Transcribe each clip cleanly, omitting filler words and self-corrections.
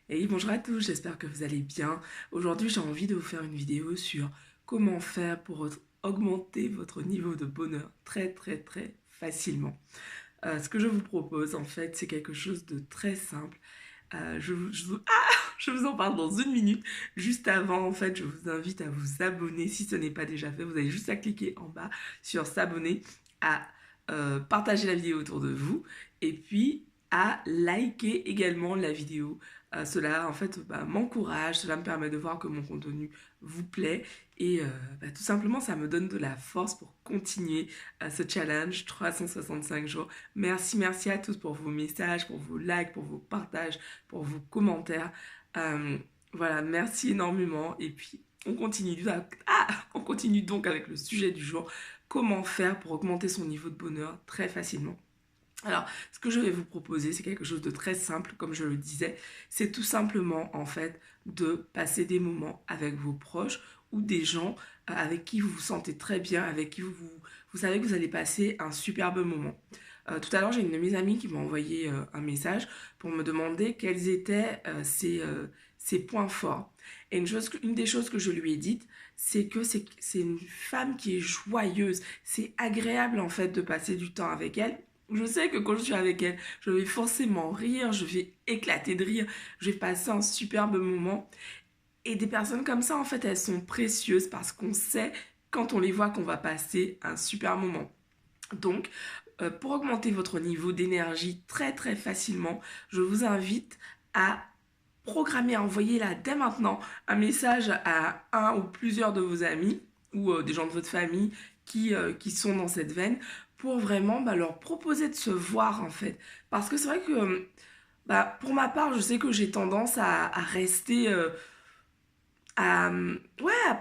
Et bonjour à tous, j'espère que vous allez bien. Aujourd'hui, j'ai envie de vous faire une vidéo sur comment faire pour augmenter votre niveau de bonheur très facilement. Ce que je vous propose, en fait, c'est quelque chose de très simple. Je vous en parle dans une minute. Juste avant, en fait, je vous invite à vous abonner si ce n'est pas déjà fait. Vous avez juste à cliquer en bas sur s'abonner, à partager la vidéo autour de vous et puis à liker également la vidéo. Cela en fait m'encourage, cela me permet de voir que mon contenu vous plaît et tout simplement ça me donne de la force pour continuer ce challenge 365 jours. Merci à tous pour vos messages, pour vos likes, pour vos partages, pour vos commentaires. Voilà, merci énormément et puis on continue donc avec le sujet du jour, comment faire pour augmenter son niveau de bonheur très facilement. Alors, ce que je vais vous proposer, c'est quelque chose de très simple, comme je le disais. C'est tout simplement, en fait, de passer des moments avec vos proches ou des gens avec qui vous vous sentez très bien, avec qui vous savez que vous allez passer un superbe moment. Tout à l'heure, j'ai une de mes amies qui m'a envoyé un message pour me demander quels étaient ses points forts. Et une des choses que je lui ai dites, c'est que c'est une femme qui est joyeuse. C'est agréable, en fait, de passer du temps avec elle. Je sais que quand je suis avec elle, je vais forcément rire, je vais éclater de rire, je vais passer un superbe moment. Et des personnes comme ça, en fait, elles sont précieuses parce qu'on sait, quand on les voit, qu'on va passer un super moment. Donc, pour augmenter votre niveau d'énergie très facilement, je vous invite à programmer, à envoyer là dès maintenant un message à un ou plusieurs de vos amis ou des gens de votre famille qui sont dans cette veine pour vraiment leur proposer de se voir en fait. Parce que c'est vrai que pour ma part, je sais que j'ai tendance à rester... à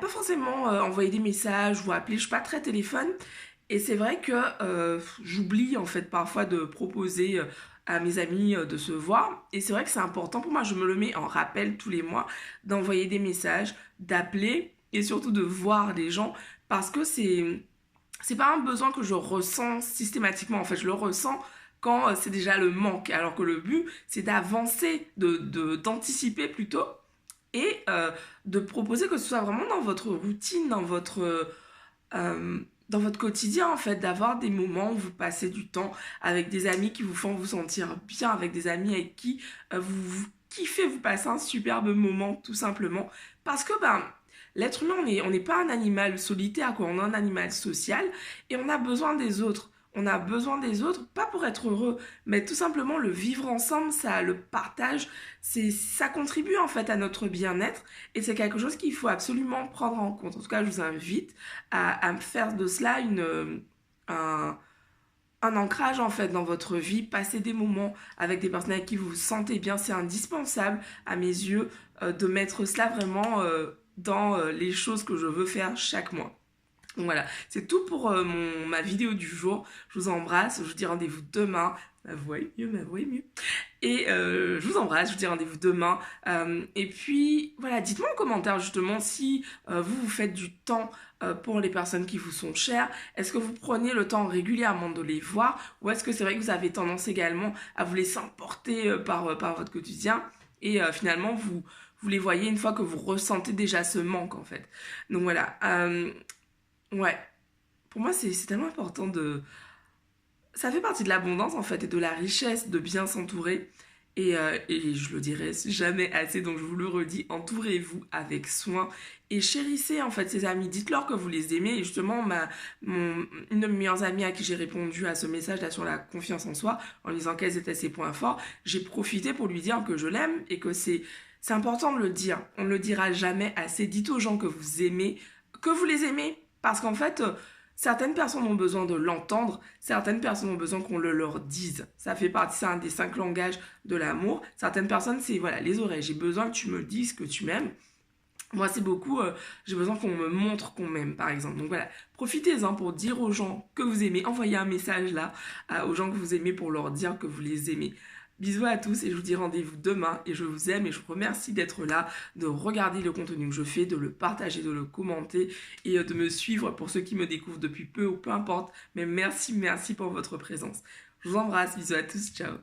pas forcément envoyer des messages ou appeler, je suis pas très téléphone. Et c'est vrai que j'oublie en fait parfois de proposer à mes amis de se voir. Et c'est vrai que c'est important pour moi, je me le mets en rappel tous les mois, d'envoyer des messages, d'appeler et surtout de voir les gens parce que c'est pas un besoin que je ressens systématiquement. En fait, je le ressens quand c'est déjà le manque. Alors que le but, c'est d'avancer, d'anticiper plutôt et de proposer que ce soit vraiment dans votre routine, dans votre quotidien en fait, d'avoir des moments où vous passez du temps avec des amis qui vous font vous sentir bien, avec des amis avec qui vous kiffez, vous passez un superbe moment tout simplement. Parce que l'être humain, on n'est pas un animal solitaire, quoi. On est un animal social et on a besoin des autres. On a besoin des autres, pas pour être heureux, mais tout simplement le vivre ensemble, ça, le partage, ça contribue en fait à notre bien-être et c'est quelque chose qu'il faut absolument prendre en compte. En tout cas, je vous invite à faire de cela un, un ancrage en fait dans votre vie, passer des moments avec des personnes avec qui vous vous sentez bien, c'est indispensable à mes yeux de mettre cela vraiment dans les choses que je veux faire chaque mois. Donc voilà, c'est tout pour ma vidéo du jour. Je vous embrasse, je vous dis rendez-vous demain. Ma voix est mieux. Et je vous embrasse, je vous dis rendez-vous demain. Et puis voilà, dites-moi en commentaire justement si vous faites du temps pour les personnes qui vous sont chères. Est-ce que vous prenez le temps régulièrement de les voir ou est-ce que c'est vrai que vous avez tendance également à vous laisser emporter par votre quotidien et finalement vous les voyez une fois que vous ressentez déjà ce manque en fait. Donc voilà. Ouais, pour moi c'est tellement important de... Ça fait partie de l'abondance en fait et de la richesse de bien s'entourer. Et je le dirai jamais assez, donc je vous le redis, entourez-vous avec soin et chérissez en fait ces amis. Dites-leur que vous les aimez. Et justement, une de mes meilleures amies à qui j'ai répondu à ce message là sur la confiance en soi, en lui disant quels étaient ses points forts, j'ai profité pour lui dire que je l'aime et que c'est important de le dire. On ne le dira jamais assez. Dites aux gens que vous les aimez. Parce qu'en fait, certaines personnes ont besoin de l'entendre, certaines personnes ont besoin qu'on le leur dise. Ça fait partie, c'est un des 5 langages de l'amour. Certaines personnes, c'est voilà, les oreilles. J'ai besoin que tu me dises que tu m'aimes. Moi, c'est beaucoup, j'ai besoin qu'on me montre qu'on m'aime, par exemple. Donc voilà, profitez-en pour dire aux gens que vous aimez. Envoyez un message là aux gens que vous aimez pour leur dire que vous les aimez. Bisous à tous et je vous dis rendez-vous demain et je vous aime et je vous remercie d'être là, de regarder le contenu que je fais, de le partager, de le commenter et de me suivre pour ceux qui me découvrent depuis peu ou peu importe. Mais merci pour votre présence. Je vous embrasse, bisous à tous, ciao.